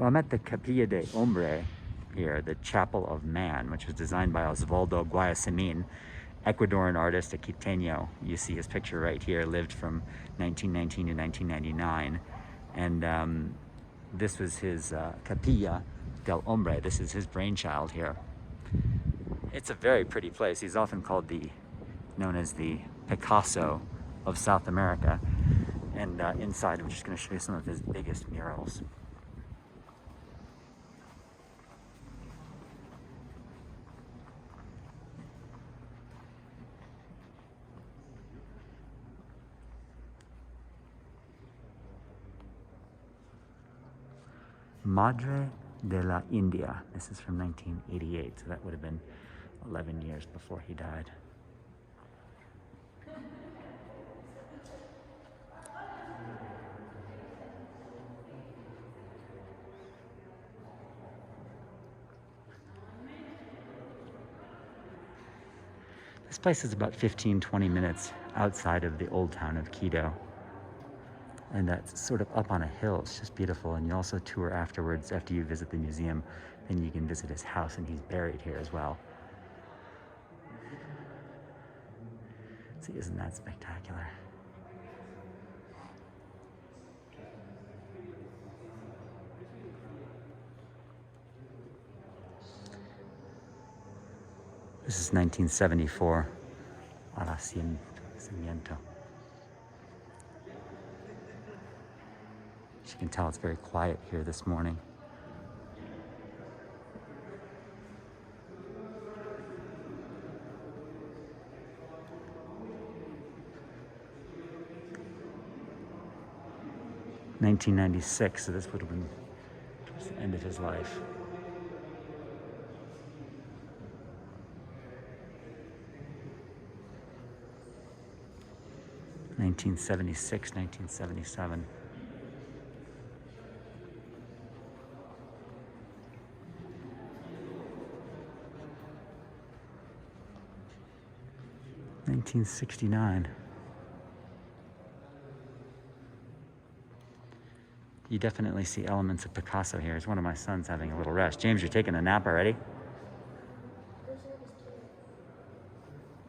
Well, I'm at the Capilla de Hombre here, the Chapel of Man, which was designed by Oswaldo Guayasamín, Ecuadorian artist, a Quiteño. You see his picture right here, lived from 1919 to 1999. And this was his Capilla del Hombre. This is his brainchild here. It's a very pretty place. He's often known as the Picasso of South America. And inside, I'm just going to show you some of his biggest murals. Madre de la India. This is from 1988, so that would have been 11 years before he died. This place is about 15-20 minutes outside of the old town of Quito. And that's sort of up on a hill. It's just beautiful. And you also tour afterwards, after you visit the museum, then you can visit his house, and he's buried here as well. See, isn't that spectacular? This is 1974, Cimiento. As you can tell, it's very quiet here this morning. (1996), so this would have been towards the end of his life. (1976, 1977). (1969). You definitely see elements of Picasso here. Here's one of my sons having a little rest. James, you're taking a nap already?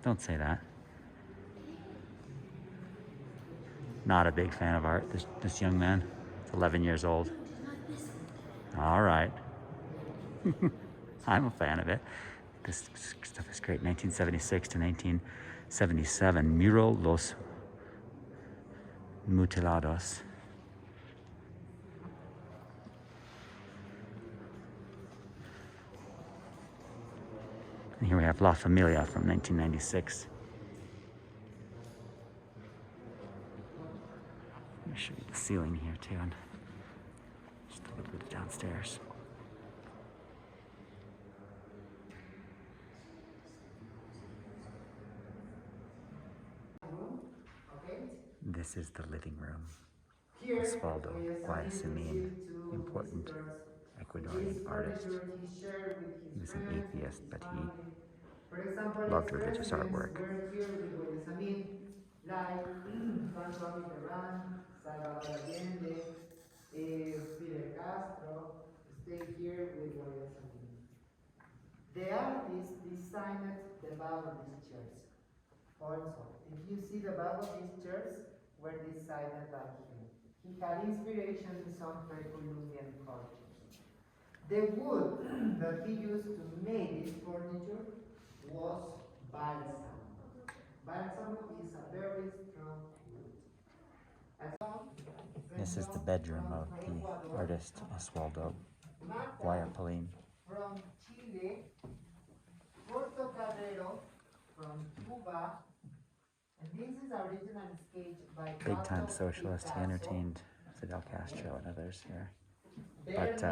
Don't say that. Not a big fan of art, this young man. He's 11 years old. All right. I'm a fan of it. This stuff is great. 1976 to 1977. Mural Los Mutilados. And here we have La Familia from 1996. Let me show you the ceiling here too, and just a little bit of downstairs. This is the living room. Oswaldo Guayasamín, important Ecuadorian artist. He was an atheist, but he loved religious artwork. The artist designed the back of these chairs. Also, if you see the back of these chairs were designed by him. He had inspiration in some pre-Columbian cultures. The wood that he used to make this furniture was balsam. Balsam is a very strong wood. This is the bedroom of the artist Oswaldo Guayasamín. From Chile, Porto Carrero from Cuba, and this is original sketch by Big-time socialist. He entertained Fidel Castro and others here, but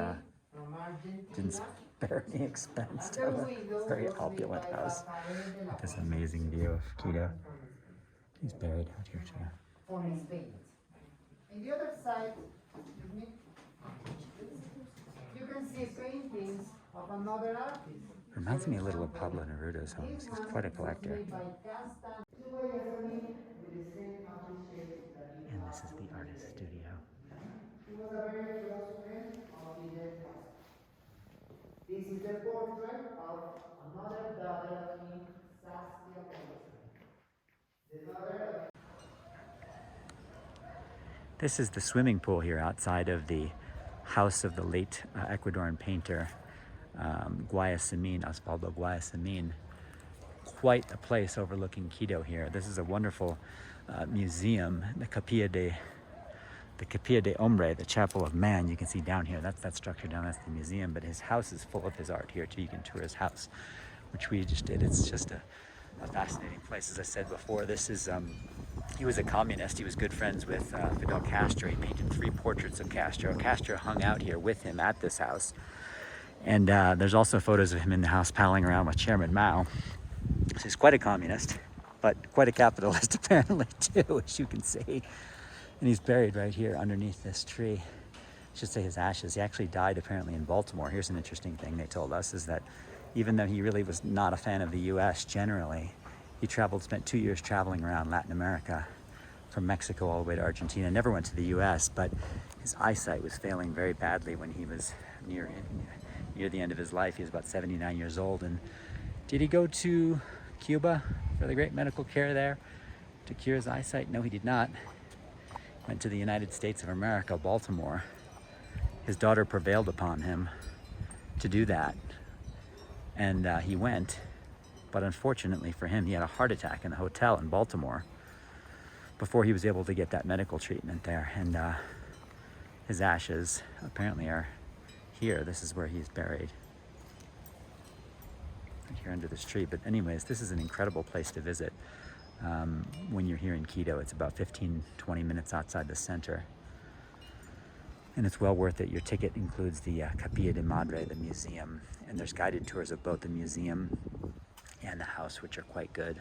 didn't spare any expense to have a very opulent house with this amazing view of Quito. He's buried out here too. On his veins. In the other side, you can see paintings of another artist. Reminds me a little of Pablo Neruda's homes. He's quite a collector. And this is the artist studio. This is the swimming pool here outside of the house of the late Ecuadorian painter Guayasamín, Oswaldo Guayasamín. Quite a place overlooking Quito here. This is a wonderful museum, the Capilla de Hombre, the Chapel of Man. You can see down here, that's that structure down, that's the museum, but his house is full of his art here too. You can tour his house, which we just did. It's just a fascinating place. As I said before, this is, he was a communist. He was good friends with Fidel Castro. He painted 3 portraits of Castro. Castro hung out here with him at this house. And there's also photos of him in the house palling around with Chairman Mao. So he's quite a communist, but quite a capitalist apparently too, as you can see. And he's buried right here underneath this tree. I should say his ashes. He actually died apparently in Baltimore. Here's an interesting thing they told us, is that even though he really was not a fan of the US generally, he spent 2 years traveling around Latin America, from Mexico all the way to Argentina. Never went to the US, but his eyesight was failing very badly when he was near the end of his life. He was about 79 years old. And did he go to Cuba for the great medical care there to cure his eyesight? No, he did not. Went to the United States of America, Baltimore. His daughter prevailed upon him to do that. And he went, but unfortunately for him, he had a heart attack in a hotel in Baltimore before he was able to get that medical treatment there. And his ashes apparently are here. This is where he's buried, right here under this tree. But anyways, this is an incredible place to visit when you're here in Quito. It's about 15-20 minutes outside the center, and it's well worth it. Your ticket includes the Capilla de Madre, the museum, and there's guided tours of both the museum and the house, which are quite good.